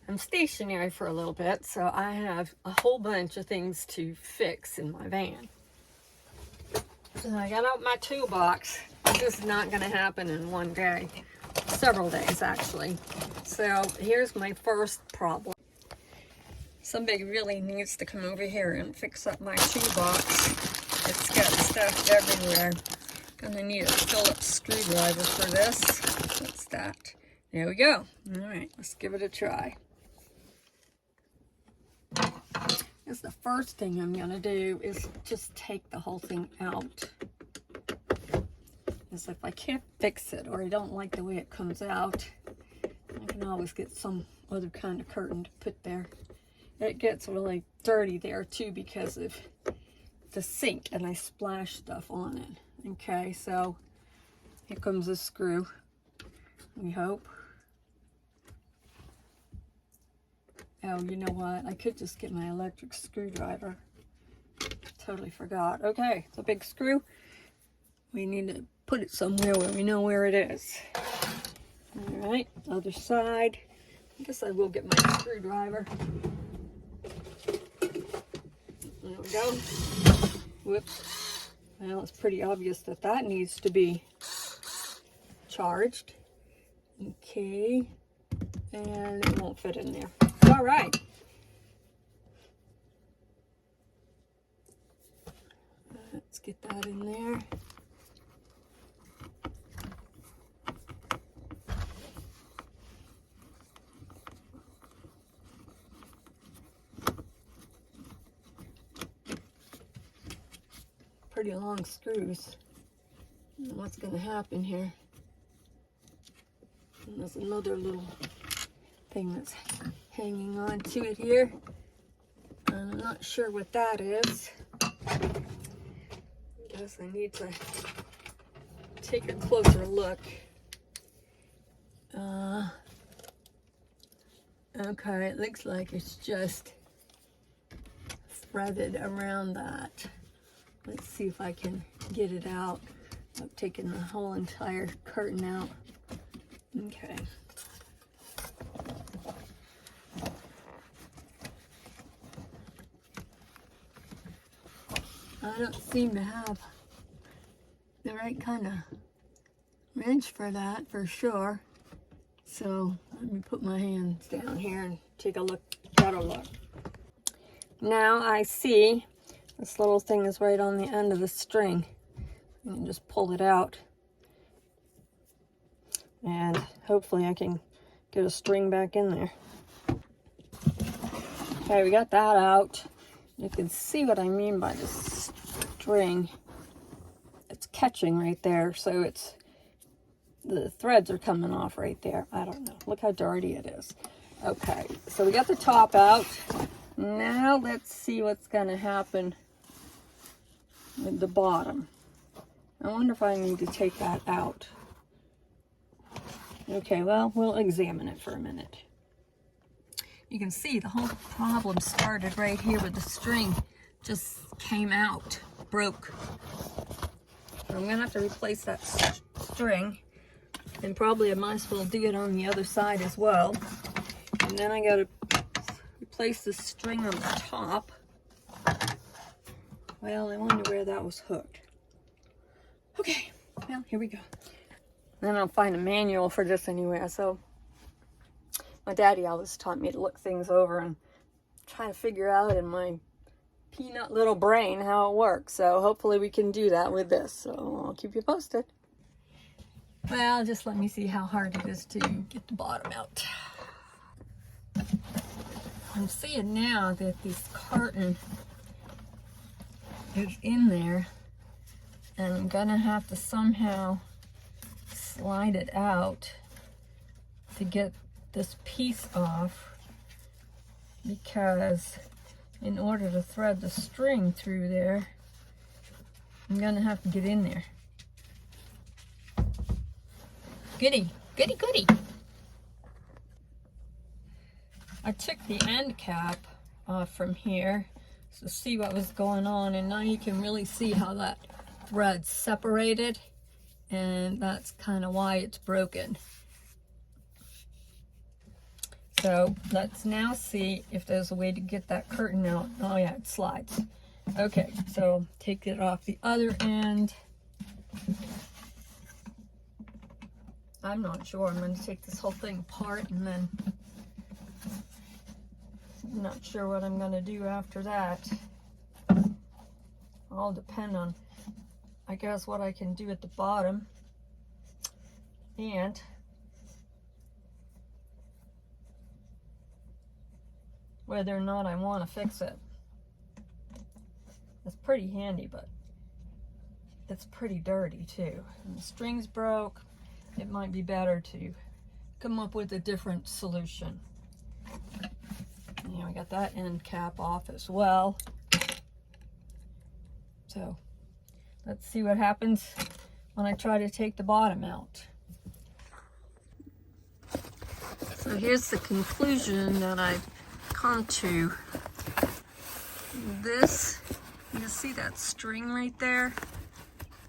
I'm stationary for a little bit, so I have a whole bunch of things to fix in my van. So I got out my toolbox. This is not going to happen in one day. Several days, actually. So here's my first problem. Somebody really needs to come over here and fix up my toolbox. It's got stuff everywhere. Gonna need a Phillips screwdriver for this. What's that? There we go. All right, let's give it a try. Because the first thing I'm gonna do is just take the whole thing out. Because if I can't fix it or I don't like the way it comes out, I can always get some other kind of curtain to put there. It gets really dirty there too because of the sink, and I splash stuff on it. Okay, so here comes the screw, we hope. Oh, you know what? I could just get my electric screwdriver. Totally forgot. Okay, it's a big screw. We need to put it somewhere where we know where it is. All right, other side. I guess I will get my screwdriver. There we go. Whoops. Well, it's pretty obvious that that needs to be charged. Okay. And it won't fit in there. All right. Let's get that in there. Pretty long screws. And what's going to happen here? And there's another little thing that's hanging on to it here. And I'm not sure what that is. I guess I need to take a closer look. Okay, it looks like it's just threaded around that. Let's see if I can get it out. I've taken the whole entire curtain out. Okay. I don't seem to have the right kind of wrench for that, for sure. So let me put my hands down here and take a look, better look. Now I see this little thing is right on the end of the string. You can just pull it out. And hopefully I can get a string back in there. Okay, we got that out. You can see what I mean by this string. It's catching right there, so it's the threads are coming off right there. I don't know. Look how dirty it is. Okay, so we got the top out. Now let's see what's going to happen with the bottom. I wonder if I need to take that out. Okay, well, we'll examine it for a minute. You can see the whole problem started right here with the string. Just came out, broke. So I'm gonna have to replace that string, and probably I might as well do it on the other side as well. And then I gotta replace the string on the top. Well, I wonder where that was hooked. Okay, well, here we go. Then I'll find a manual for this anywhere. So my daddy always taught me to look things over and try to figure out in my peanut little brain how it works. So hopefully we can do that with this. So I'll keep you posted. Well, just let me see how hard it is to get the bottom out. I'm seeing now that this carton is in there, and I'm gonna have to somehow slide it out to get this piece off, because in order to thread the string through there, I'm gonna have to get in there. Goody, goody, goody. I took the end cap off from here to see what was going on, and now you can really see how that thread's separated, and that's kind of why it's broken. So let's now see if there's a way to get that curtain out. Oh yeah, it slides. Okay, so take it off the other end. I'm not sure. I'm going to take this whole thing apart, and then I'm not sure what I'm going to do after that. All depend on, I guess, what I can do at the bottom and whether or not I want to fix it. It's pretty handy, but it's pretty dirty too. And the string's broke. It might be better to come up with a different solution. Yeah, we got that end cap off as well. So let's see what happens when I try to take the bottom out. So here's the conclusion that I've come to. This, you can see that string right there,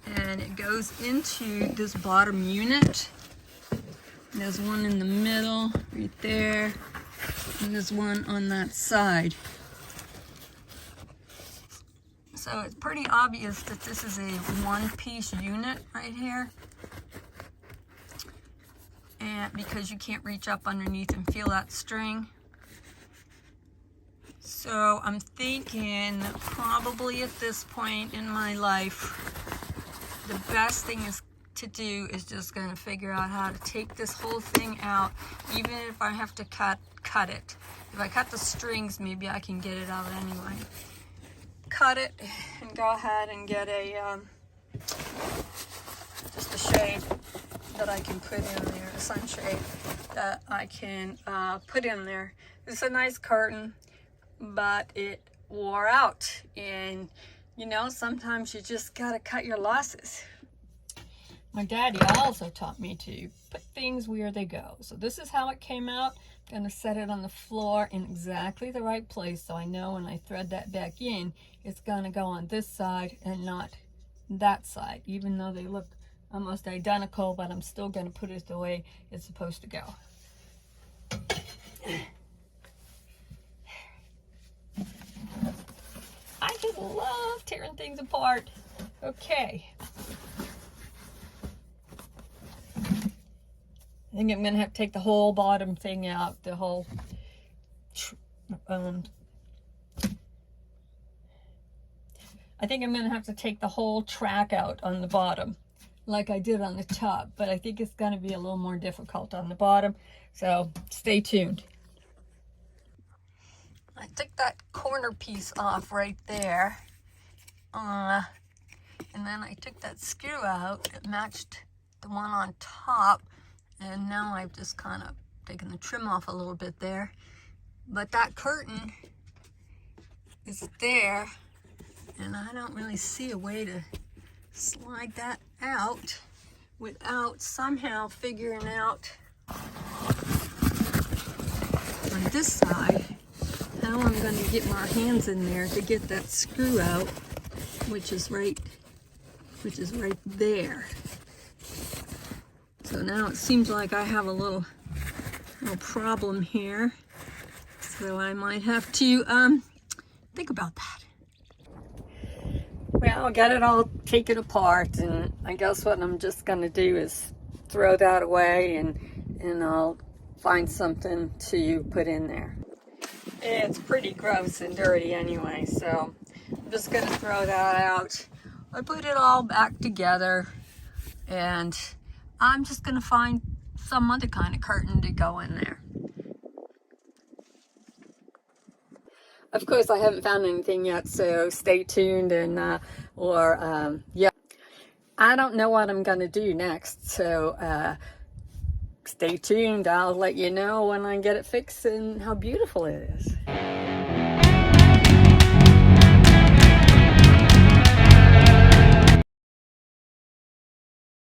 and it goes into this bottom unit. There's one in the middle right there, and there's one on that side. So it's pretty obvious that this is a one-piece unit right here, and because you can't reach up underneath and feel that string. So I'm thinking probably at this point in my life, the best thing to do is just going to figure out how to take this whole thing out, even if I have to cut it. If I cut the strings, maybe I can get it out anyway. Cut it and go ahead and get a just a shade that I can put in there, a sunshade that I can put in there. It's a nice curtain, but it wore out, and you know, sometimes you just gotta cut your losses. My daddy also taught me to put things where they go. So this is how it came out. I'm gonna set it on the floor in exactly the right place, so I know when I thread that back in, it's gonna go on this side and not that side, even though they look almost identical, but I'm still gonna put it the way it's supposed to go. I just love tearing things apart. Okay. I think I'm going to have to take the whole bottom thing out, the whole, I think I'm going to have to take the whole track out on the bottom, like I did on the top, but I think it's going to be a little more difficult on the bottom, so stay tuned. I took that corner piece off right there, and then I took that screw out. It matched the one on top, and now I've just kind of taken the trim off a little bit there. But that curtain is there, and I don't really see a way to slide that out without somehow figuring out on this side how I'm going to get my hands in there to get that screw out, which is right there. So now it seems like I have a little problem here. So I might have to think about that. Well, I got it all taken apart, and I guess what I'm just going to do is throw that away, and I'll find something to put in there. It's pretty gross and dirty anyway, so I'm just going to throw that out. I put it all back together, and I'm just going to find some other kind of curtain to go in there. Of course, I haven't found anything yet, so stay tuned, and yeah. I don't know what I'm going to do next, so stay tuned. I'll let you know when I get it fixed and how beautiful it is.